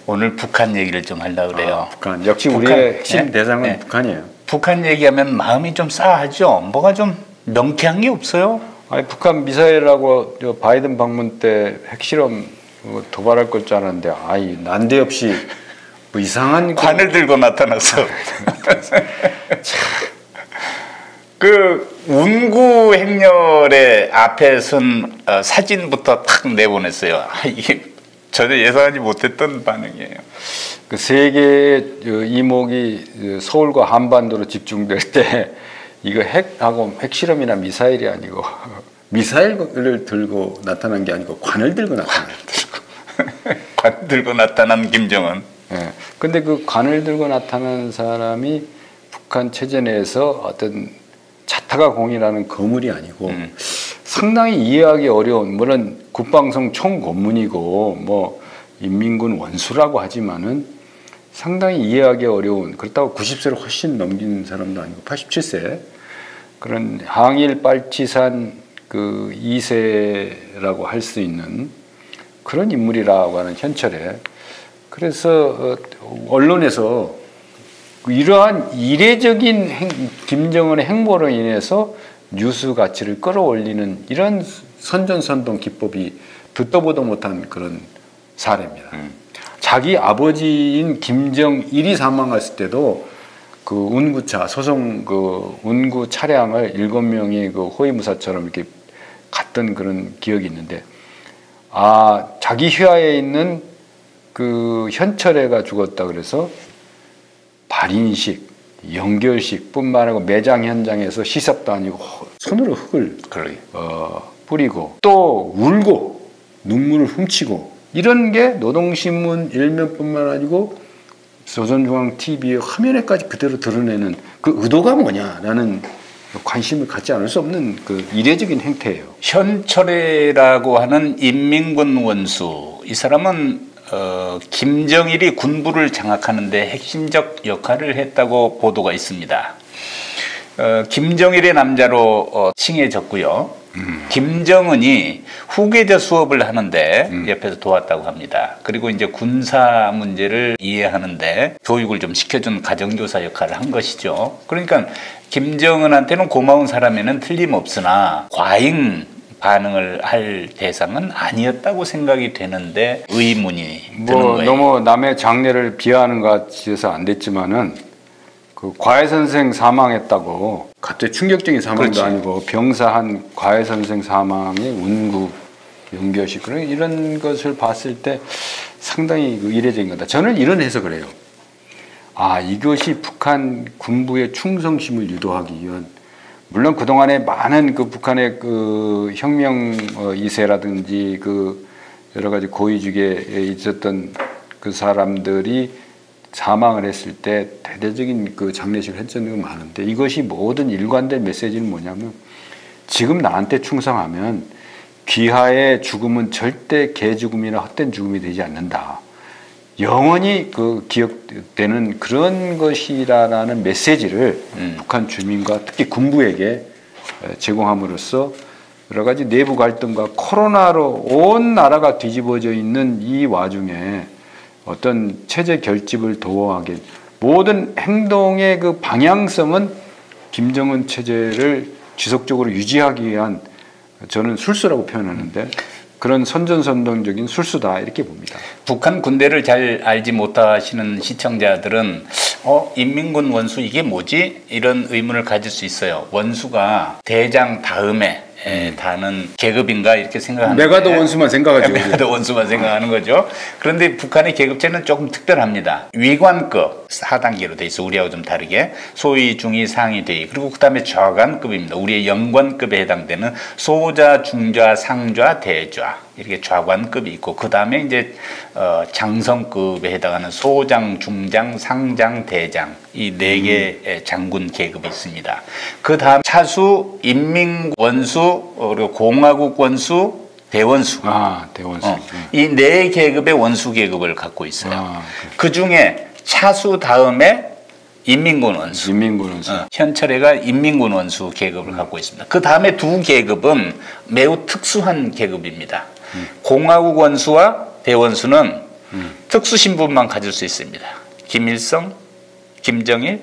오늘 북한 얘기를 좀 하려고 그래요. 북한. 역시 우리의 핵심 대상은 북한이에요. 북한 얘기하면 마음이 좀 싸하죠. 뭐가 좀 명쾌한 게 없어요. 아니, 북한 미사일하고 바이든 방문 때 핵실험 도발할 걸 줄 알았는데, 아이, 난데없이 뭐 이상한 관을 들고 나타나서 그 운구 행렬의 앞에 선 사진부터 탁 내보냈어요. 이게 전혀 예상하지 못했던 반응이에요. 그 세계의 이목이 서울과 한반도로 집중될 때 이거 핵하고 핵실험이나 미사일이 아니고 미사일을 들고 나타난 게 아니고 관을 들고 나타났어요. 관 들고 나타난 김정은. 예. 근데 그 관을 들고 나타난 사람이 북한 체제 내에서 어떤 자타가 공이라는 거물이 아니고 상당히 이해하기 어려운, 물론 국방성 총고문이고 뭐 인민군 원수라고 하지만은 상당히 이해하기 어려운, 그렇다고 90세를 훨씬 넘긴 사람도 아니고 87세 그런 항일 빨치산 그 2세라고 할 수 있는 그런 인물이라고 하는 현철에, 그래서 언론에서 이러한 이례적인 김정은의 행보로 인해서 뉴스 가치를 끌어올리는 이런 선전선동 기법이 듣도 보도 못한 그런 사례입니다. 자기 아버지인 김정일이 사망했을 때도 그 운구차 소송 그 운구 차량을 7명이 그 호위무사처럼 이렇게 갔던 그런 기억이 있는데, 아, 자기 휘하에 있는 그 현철애가 죽었다 그래서 발인식, 연결식뿐만 아니고 매장 현장에서 시삽도 아니고 손으로 흙을 뿌리고 또 울고 눈물을 훔치고 이런 게 노동신문 일면뿐만 아니고 조선중앙TV의 화면에까지 그대로 드러내는 그 의도가 뭐냐라는 관심을 갖지 않을 수 없는 그 이례적인 행태예요. 현철애라고 하는 인민군 원수, 이 사람은 김정일이 군부를 장악하는 데 핵심적 역할을 했다고 보도가 있습니다. 김정일의 남자로 칭해졌고요. 김정은이 후계자 수업을 하는데 옆에서 도왔다고 합니다. 그리고 이제 군사 문제를 이해하는데 교육을 좀 시켜준 가정교사 역할을 한 것이죠. 그러니까 김정은한테는 고마운 사람에는 틀림없으나 과잉 반응을 할 대상은 아니었다고 생각이 되는데 의문이 드는 거예요. 너무 남의 장례를 비하하는 것 같아서 안 됐지만은 그 과외 선생 사망했다고 갑자기 충격적인 사망도 그렇지. 아니고 병사한 과외 선생 사망의 운구 연결식 그런 이런 것을 봤을 때 상당히 이례적인 거다. 저는 이런 해석을 해요. 아, 이것이 북한 군부의 충성심을 유도하기 위한, 물론 그동안에 많은 그 북한의 그 혁명 2세라든지 그 여러 가지 고위직에 있었던 그 사람들이 사망을 했을 때 대대적인 그 장례식을 했던 게 많은데, 이것이 모든 일관된 메시지는 뭐냐면 지금 나한테 충성하면 귀하의 죽음은 절대 개죽음이나 헛된 죽음이 되지 않는다. 영원히 그 기억되는 그런 것이라는 메시지를 북한 주민과 특히 군부에게 제공함으로써 여러 가지 내부 갈등과 코로나로 온 나라가 뒤집어져 있는 이 와중에 어떤 체제 결집을 도모하게 모든 행동의 그 방향성은 김정은 체제를 지속적으로 유지하기 위한, 저는 술수라고 표현하는데 그런 선전선동적인 술수다 이렇게 봅니다. 북한 군대를 잘 알지 못하시는 시청자들은 인민군 원수 이게 뭐지? 이런 의문을 가질 수 있어요. 원수가 대장 다음에 다는 계급인가 이렇게 생각하는데 메가더 원수만 생각하죠. 메가더 원수만 생각하는 거죠. 그런데 북한의 계급제는 조금 특별합니다. 위관급 4단계로 돼 있어. 우리하고 좀 다르게 소위, 중위, 상위, 대위, 그리고 그 다음에 좌관급입니다. 우리의 영관급에 해당되는 소좌, 중좌, 상좌, 대좌 이렇게 좌관급이 있고, 그 다음에 이제 장성급에 해당하는 소장, 중장, 상장, 대장 이 4개의 장군 계급이 있습니다. 그 다음 차수, 인민원수, 그리고 공화국 원수, 대원수. 대원수. 이 4계급의 원수 계급을 갖고 있어요. 그 중에 차수 다음에 인민군 원수. 현철애가 인민군 원수 계급을 갖고 있습니다. 그 다음에 2계급은 매우 특수한 계급입니다. 공화국 원수와 대원수는 특수 신분만 가질 수 있습니다. 김일성, 김정일,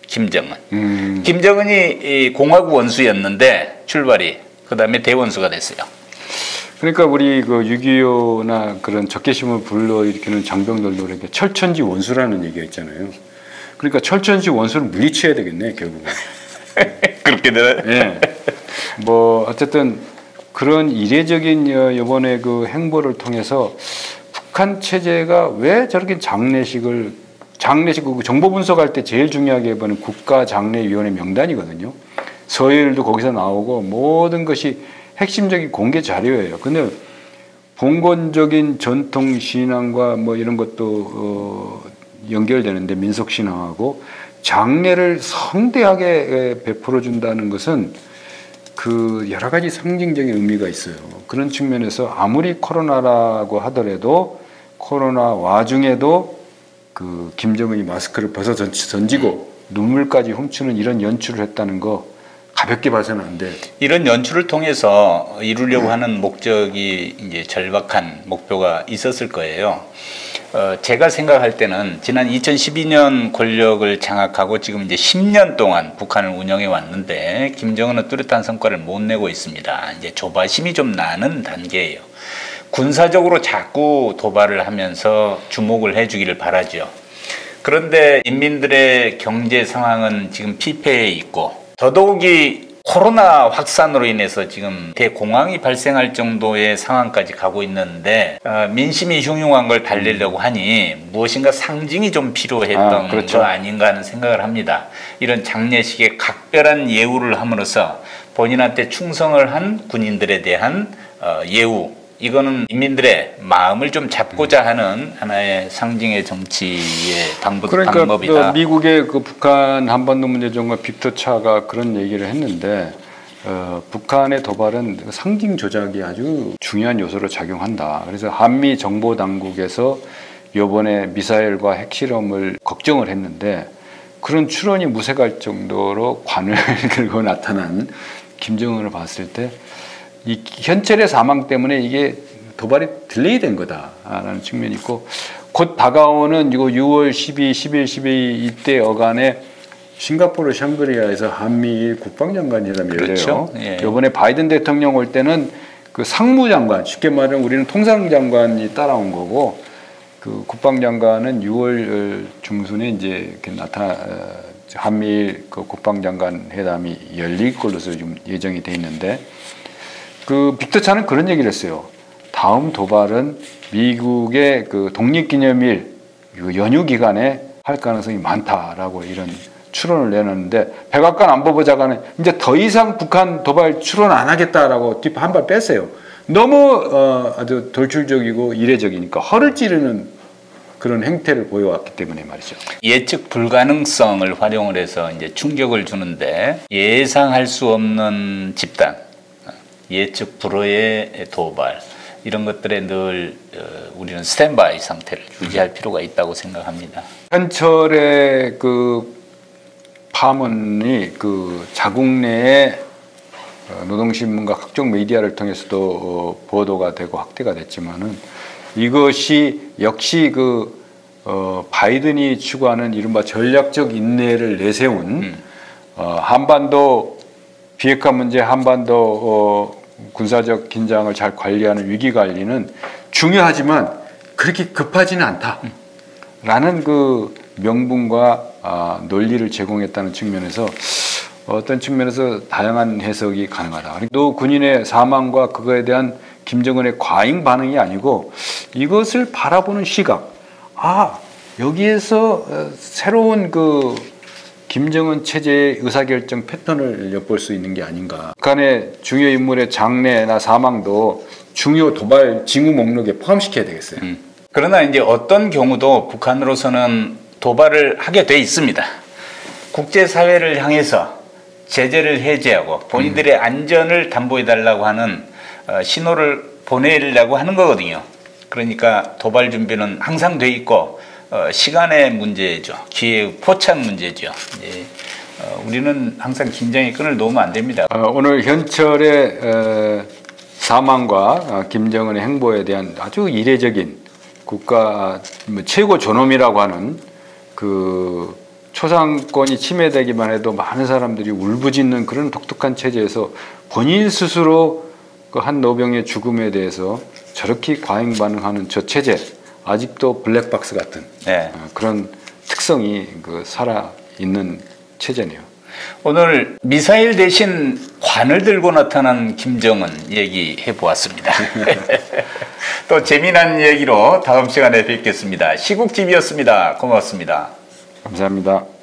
김정은. 김정은이 이 공화국 원수였는데 출발이 그다음에 대원수가 됐어요. 그러니까 우리 그 6.25나 그런 적개심을 불러일으키는 장병들도 이렇게 철천지 원수라는 얘기가 있잖아요. 그러니까 철천지 원수를 물리쳐야 되겠네 결국은. 그렇게 되나요? 예. 뭐 어쨌든 그런 이례적인 이번에 그 행보를 통해서 북한 체제가 왜 저렇게 장례식 그 정보 분석할 때 제일 중요하게 보는 국가장례위원회 명단이거든요. 서열도 거기서 나오고 모든 것이 핵심적인 공개 자료예요. 근데 봉건적인 전통 신앙과 뭐 이런 것도 연결되는데 민속 신앙하고 장례를 성대하게 베풀어 준다는 것은 그 여러 가지 상징적인 의미가 있어요. 그런 측면에서 아무리 코로나라고 하더라도 코로나 와중에도 그 김정은이 마스크를 벗어 던지고 눈물까지 훔치는 이런 연출을 했다는 거 가볍게 봐서는 안 돼. 이런 연출을 통해서 이루려고 하는 목적이 이제 절박한 목표가 있었을 거예요. 제가 생각할 때는 지난 2012년 권력을 장악하고 지금 이제 10년 동안 북한을 운영해 왔는데 김정은은 뚜렷한 성과를 못 내고 있습니다. 이제 조바심이 좀 나는 단계예요. 군사적으로 자꾸 도발을 하면서 주목을 해주기를 바라죠. 그런데 인민들의 경제 상황은 지금 피폐해 있고 더더욱이 코로나 확산으로 인해서 지금 대공황이 발생할 정도의 상황까지 가고 있는데 민심이 흉흉한 걸 달래려고 하니 무엇인가 상징이 좀 필요했던 그렇죠. 거 아닌가 하는 생각을 합니다. 이런 장례식에 각별한 예우를 함으로써 본인한테 충성을 한 군인들에 대한 예우, 이거는 인민들의 마음을 좀 잡고자 하는 하나의 상징의 정치의 방법이다. 그러니까 미국의 그 북한 한반도 문제점과 빅터 차가 그런 얘기를 했는데 북한의 도발은 상징 조작이 아주 중요한 요소로 작용한다. 그래서 한미 정보 당국에서 이번에 미사일과 핵실험을 걱정을 했는데 그런 추론이 무색할 정도로 관을 긁고 나타난 김정은을 봤을 때 이 현철의 사망 때문에 이게 도발이 딜레이 된 거다라는 측면이 있고 곧 다가오는 이거 6월 12, 11, 12 이때 어간에 싱가포르 샹그리아에서 한미일 국방장관 회담이 열려요. 그렇죠. 예. 이번에 바이든 대통령 올 때는 그 상무장관, 쉽게 말하면 우리는 통상장관이 따라온 거고 그 국방장관은 6월 중순에 이제 이렇게 한미일 그 국방장관 회담이 열릴 걸로서 지금 예정이 돼 있는데 그 빅터 차는 그런 얘기를 했어요. 다음 도발은 미국의 그 독립기념일 연휴 기간에 할 가능성이 많다라고 이런 추론을 내놨는데 백악관 안보보좌관은 이제 더 이상 북한 도발 추론 안 하겠다라고 뒷 한 발 뺐어요. 너무 아주 돌출적이고 이례적이니까 허를 찌르는 그런 행태를 보여왔기 때문에 말이죠. 예측 불가능성을 활용을 해서 이제 충격을 주는데 예상할 수 없는 집단, 예측 불허의 도발 이런 것들에 늘 우리는 스탠바이 상태를 유지할 필요가 있다고 생각합니다. 현철의 그 파문이 그 자국 내의 노동신문과 각종 미디어를 통해서도 보도가 되고 확대가 됐지만은 이것이 역시 그 바이든이 추구하는 이른바 전략적 인내를 내세운 한반도 비핵화 문제, 한반도 군사적 긴장을 잘 관리하는 위기 관리는 중요하지만 그렇게 급하지는 않다라는 그 명분과 논리를 제공했다는 측면에서 어떤 측면에서 다양한 해석이 가능하다. 또 군인의 사망과 그거에 대한 김정은의 과잉 반응이 아니고 이것을 바라보는 시각. 여기에서 새로운 그 김정은 체제의 의사결정 패턴을 엿볼 수 있는 게 아닌가. 북한의 중요 인물의 장례나 사망도 중요 도발 징후 목록에 포함시켜야 되겠어요. 그러나 이제 어떤 경우도 북한으로서는 도발을 하게 돼 있습니다. 국제사회를 향해서 제재를 해제하고 본인들의 안전을 담보해달라고 하는 신호를 보내려고 하는 거거든요. 그러니까 도발 준비는 항상 돼 있고 시간의 문제죠. 기회 포착 문제죠. 우리는 항상 긴장의 끈을 놓으면 안 됩니다. 오늘 현철의 사망과 김정은의 행보에 대한 아주 이례적인 국가 최고 존엄이라고 하는 그 초상권이 침해되기만 해도 많은 사람들이 울부짖는 그런 독특한 체제에서 본인 스스로 그 한 노병의 죽음에 대해서 저렇게 과잉 반응하는 저 체제, 아직도 블랙박스 같은 네. 그런 특성이 그 살아 있는 체제네요. 오늘 미사일 대신 관을 들고 나타난 김정은 얘기해 보았습니다. 또 재미난 얘기로 다음 시간에 뵙겠습니다. 시국TV였습니다. 고맙습니다. 감사합니다.